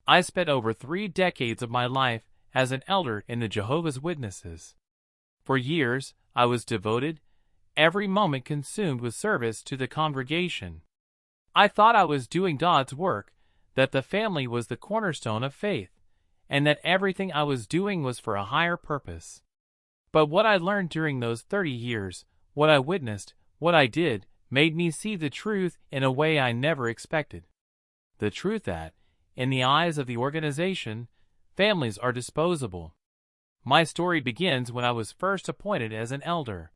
I spent over 3 decades of my life as an elder in the Jehovah's Witnesses. For years, I was devoted, every moment consumed with service to the congregation. I thought I was doing God's work, that the family was the cornerstone of faith, and that everything I was doing was for a higher purpose. But what I learned during those 30 years, what I witnessed, what I did, made me see the truth in a way I never expected. The truth that, in the eyes of the organization, families are disposable. My story begins when I was first appointed as an elder.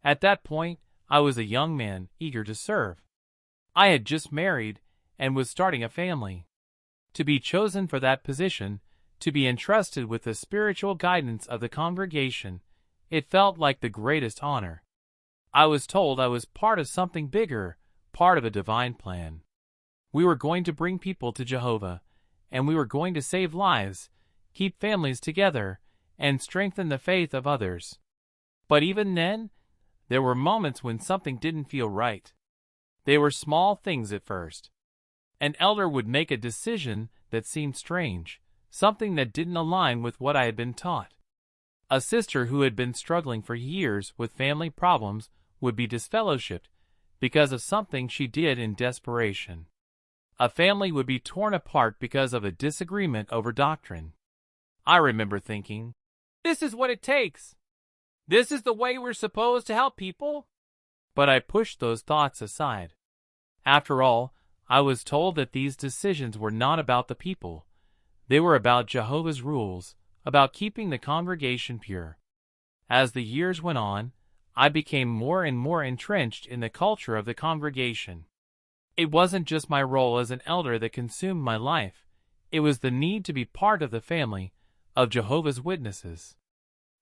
At that point, I was a young man eager to serve. I had just married and was starting a family. To be chosen for that position, to be entrusted with the spiritual guidance of the congregation, it felt like the greatest honor. I was told I was part of something bigger, part of a divine plan. We were going to bring people to Jehovah, and we were going to save lives, keep families together, and strengthen the faith of others. But even then, there were moments when something didn't feel right. They were small things at first. An elder would make a decision that seemed strange, something that didn't align with what I had been taught. A sister who had been struggling for years with family problems would be disfellowshipped because of something she did in desperation. A family would be torn apart because of a disagreement over doctrine. I remember thinking, this is what it takes. This is the way we're supposed to help people? But I pushed those thoughts aside. After all, I was told that these decisions were not about the people. They were about Jehovah's rules, about keeping the congregation pure. As the years went on, I became more and more entrenched in the culture of the congregation. It wasn't just my role as an elder that consumed my life. It was the need to be part of the family of Jehovah's Witnesses.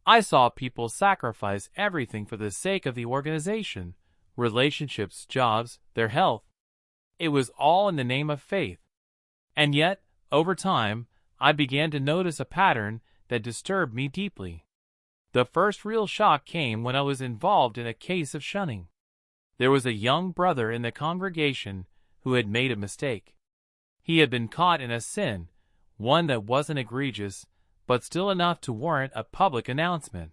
I saw people sacrifice everything for the sake of the organization, relationships, jobs, their health. It was all in the name of faith. And yet, over time, I began to notice a pattern that disturbed me deeply. The first real shock came when I was involved in a case of shunning. There was a young brother in the congregation who had made a mistake. He had been caught in a sin, one that wasn't egregious, but still enough to warrant a public announcement.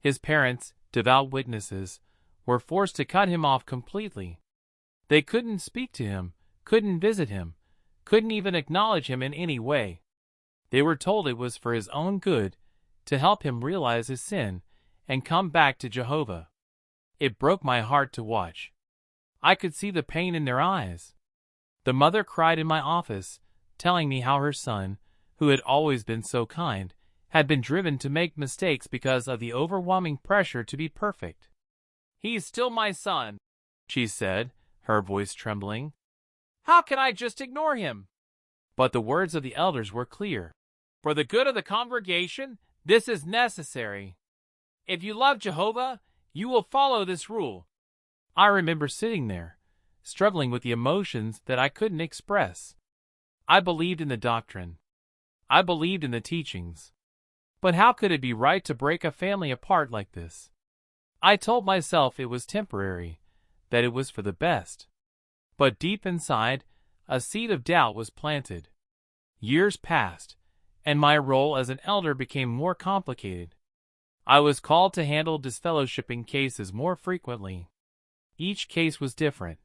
His parents, devout witnesses, were forced to cut him off completely. They couldn't speak to him, couldn't visit him, couldn't even acknowledge him in any way. They were told it was for his own good, to help him realize his sin and come back to Jehovah. It broke my heart to watch. I could see the pain in their eyes. The mother cried in my office, telling me how her son, who had always been so kind, had been driven to make mistakes because of the overwhelming pressure to be perfect. "He's still my son," she said, her voice trembling. "How can I just ignore him?" But the words of the elders were clear. "For the good of the congregation, this is necessary. If you love Jehovah, you will follow this rule." I remember sitting there, struggling with the emotions that I couldn't express. I believed in the doctrine. I believed in the teachings. But how could it be right to break a family apart like this? I told myself it was temporary, that it was for the best. But deep inside, a seed of doubt was planted. Years passed, and my role as an elder became more complicated. I was called to handle disfellowshipping cases more frequently. Each case was different,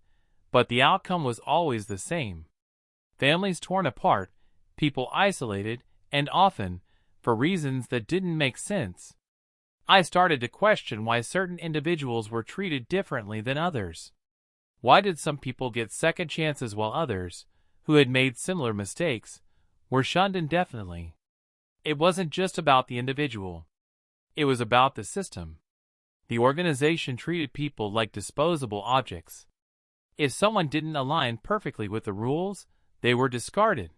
but the outcome was always the same. Families torn apart, people isolated, and often, for reasons that didn't make sense. I started to question why certain individuals were treated differently than others. Why did some people get second chances while others, who had made similar mistakes, were shunned indefinitely? It wasn't just about the individual. It was about the system. The organization treated people like disposable objects. If someone didn't align perfectly with the rules, they were discarded.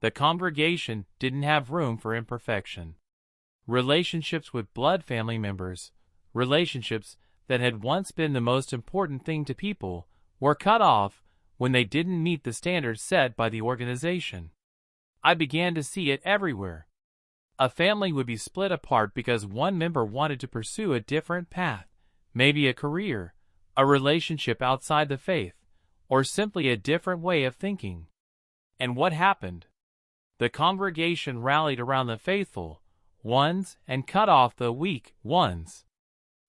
The congregation didn't have room for imperfection. Relationships with blood family members, relationships that had once been the most important thing to people, were cut off when they didn't meet the standards set by the organization. I began to see it everywhere. A family would be split apart because one member wanted to pursue a different path, maybe a career, a relationship outside the faith, or simply a different way of thinking. And what happened? The congregation rallied around the faithful ones and cut off the weak ones.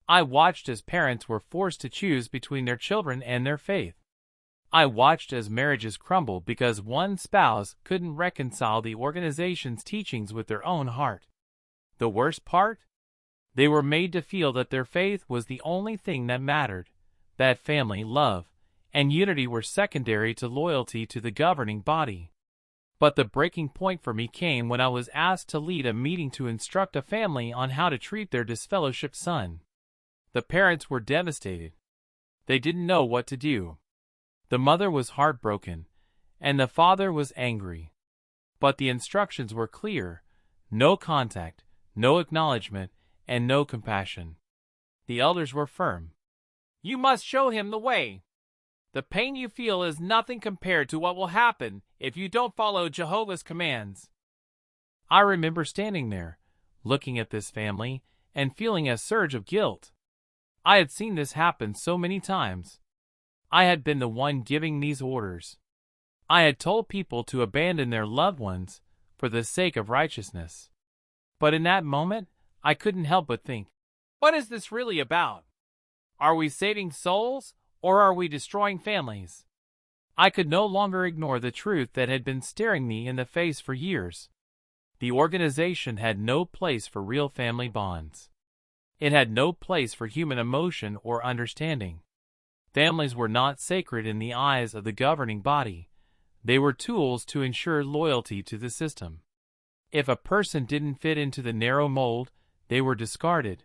I watched as parents were forced to choose between their children and their faith. I watched as marriages crumbled because one spouse couldn't reconcile the organization's teachings with their own heart. The worst part? They were made to feel that their faith was the only thing that mattered, that family, love, and unity were secondary to loyalty to the governing body. But the breaking point for me came when I was asked to lead a meeting to instruct a family on how to treat their disfellowshipped son. The parents were devastated. They didn't know what to do. The mother was heartbroken, and the father was angry. But the instructions were clear: no contact, no acknowledgement, and no compassion. The elders were firm. You must show him the way. The pain you feel is nothing compared to what will happen if you don't follow Jehovah's commands. I remember standing there, looking at this family, and feeling a surge of guilt. I had seen this happen so many times. I had been the one giving these orders. I had told people to abandon their loved ones for the sake of righteousness. But in that moment, I couldn't help but think, what is this really about? Are we saving souls, or are we destroying families? I could no longer ignore the truth that had been staring me in the face for years. The organization had no place for real family bonds. It had no place for human emotion or understanding. Families were not sacred in the eyes of the governing body. They were tools to ensure loyalty to the system. If a person didn't fit into the narrow mold, they were discarded,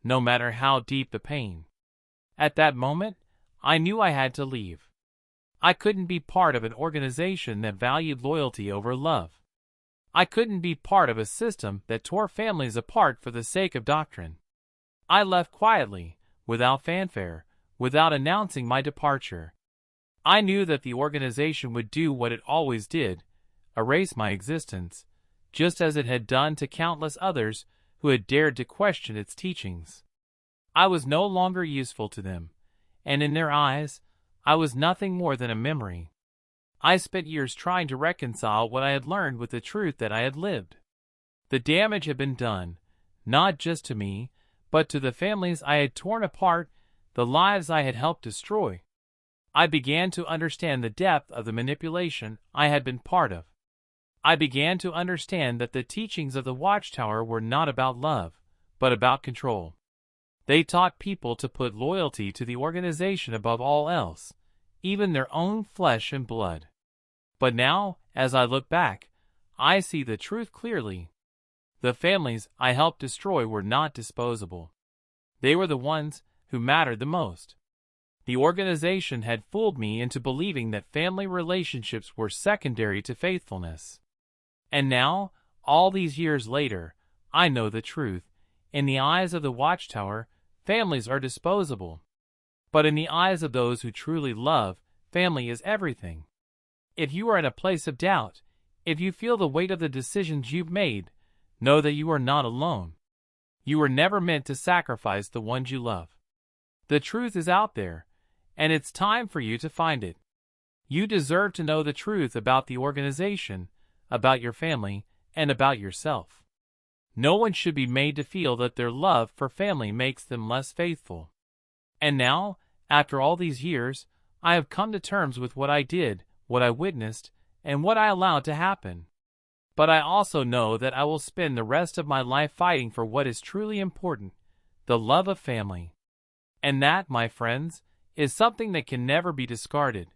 no matter how deep the pain. At that moment, I knew I had to leave. I couldn't be part of an organization that valued loyalty over love. I couldn't be part of a system that tore families apart for the sake of doctrine. I left quietly, without fanfare, without announcing my departure. I knew that the organization would do what it always did, erase my existence, just as it had done to countless others who had dared to question its teachings. I was no longer useful to them, and in their eyes, I was nothing more than a memory. I spent years trying to reconcile what I had learned with the truth that I had lived. The damage had been done, not just to me, but to the families I had torn apart, the lives I had helped destroy. I began to understand the depth of the manipulation I had been part of. I began to understand that the teachings of the Watchtower were not about love, but about control. They taught people to put loyalty to the organization above all else, even their own flesh and blood. But now, as I look back, I see the truth clearly. The families I helped destroy were not disposable. They were the ones who mattered the most. The organization had fooled me into believing that family relationships were secondary to faithfulness. And now, all these years later, I know the truth. In the eyes of the Watchtower, families are disposable. But in the eyes of those who truly love, family is everything. If you are in a place of doubt, if you feel the weight of the decisions you've made, know that you are not alone. You were never meant to sacrifice the ones you love. The truth is out there, and it's time for you to find it. You deserve to know the truth about the organization, about your family, and about yourself. No one should be made to feel that their love for family makes them less faithful. And now, after all these years, I have come to terms with what I did, what I witnessed, and what I allowed to happen. But I also know that I will spend the rest of my life fighting for what is truly important, the love of family. And that, my friends, is something that can never be discarded.